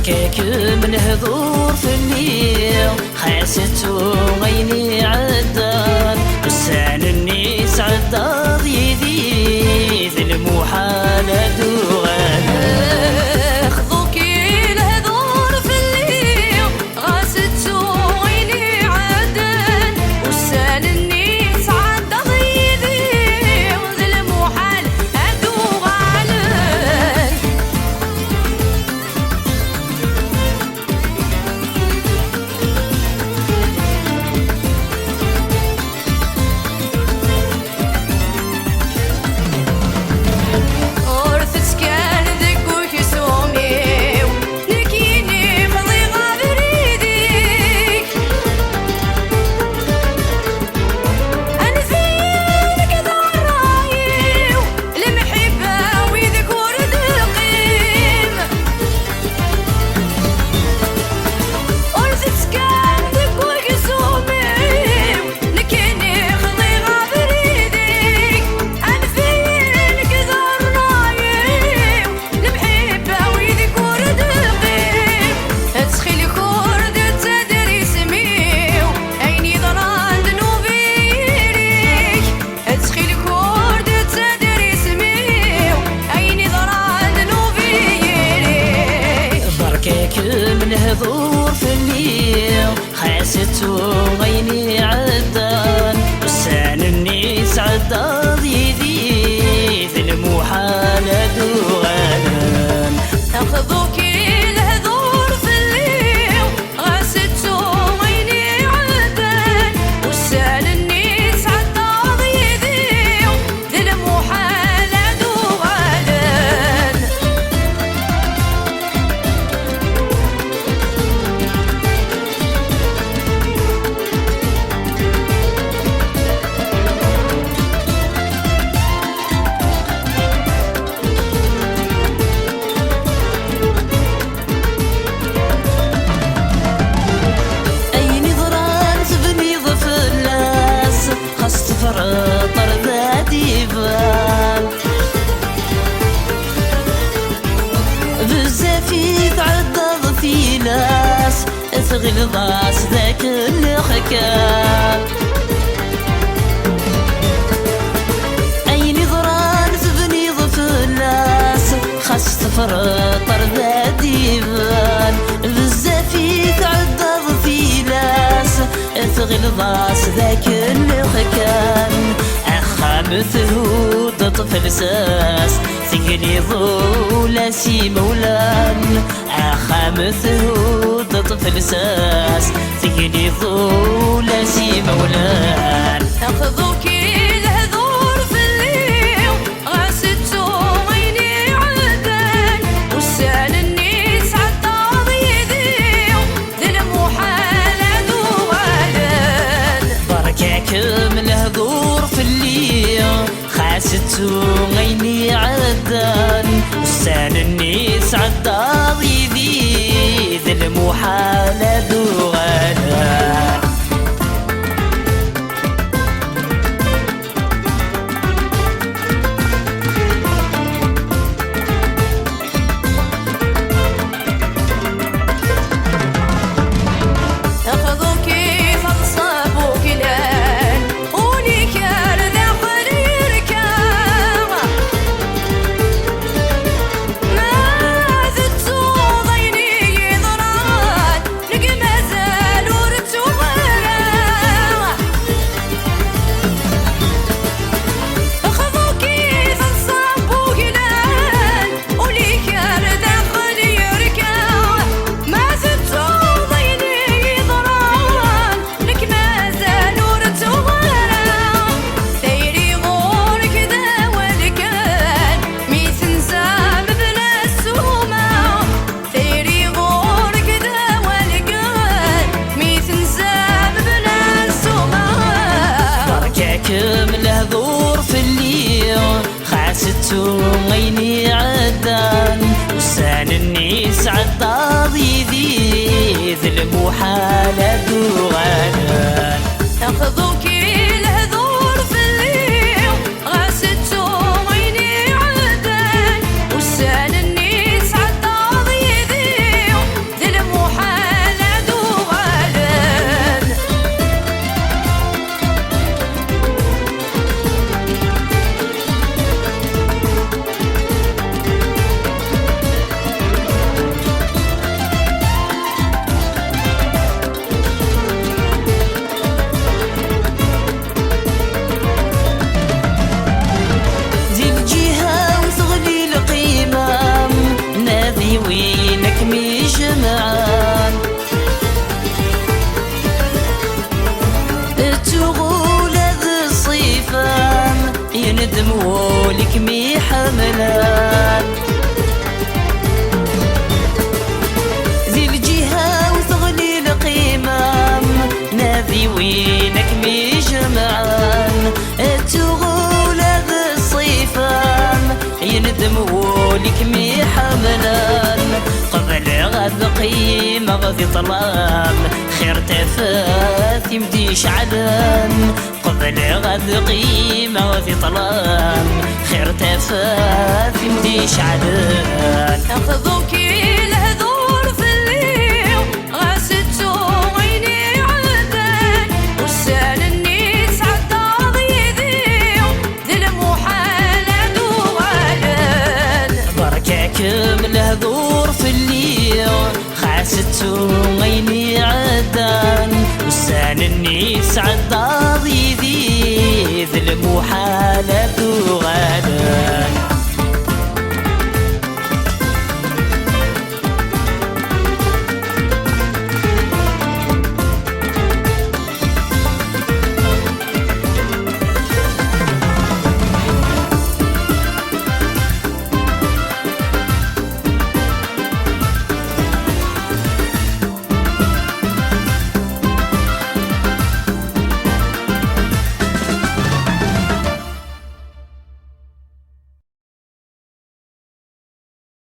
بركاك من هذور في الليل خاستو غيني عدان بسان النيس عداد يدي ذي المحالة دوغان من هذور في الليل خاستو غيني عدان بسان النيس عداد يدي ذي المحالة دوغان أخذوك الهذور في الليل غاستو غيني عدان بسان النيس عداد يدي ذي المحالة دوغان ثغل ضاس ذاك الخكام أي نظران تبني ضف الناس خاص تفرطر ذا ديفان بزاف يتعدى في ناس ثغل ضاس ذاك الخكام مثهود طفل ساس ثقلي ضولا سي مولان مثهود طفل ساس ثقلي ضولا سي مولان أخذوك الهذور في الليل غاستو غيني عدان وسال النيس عداد يدي ذي المحالة دوغان بركاك من الهذور في الليل خاستو غيني عدان وسال النيس عداد يدي ذي المحالة دوغان من الهذور في الليل خاستو غيني عدان وسان النيس عداد يدي ذي المحالة دوغان أخذوك الهذور في الليل غاستو غيني عدان وسان النيس عداد يدي يندموا لك مي حملان ذي الجهة وثغلي القمام ناذي وينك مي جمعان تغول هذا الصيفان يندموا لك مي حملان قبل غد قيمة غذي طلام خير تفاث يمديش علان قبل غد قيمة غذي طلام خير تفاث يمديش علان أخذوك الهذور في الليل غاستو عيني عدان وسال النيس عالدار يذيع ذي المحال دوغالان بركاكم الهذور في الليل خاستو عيني عدان وسال النيس عالدار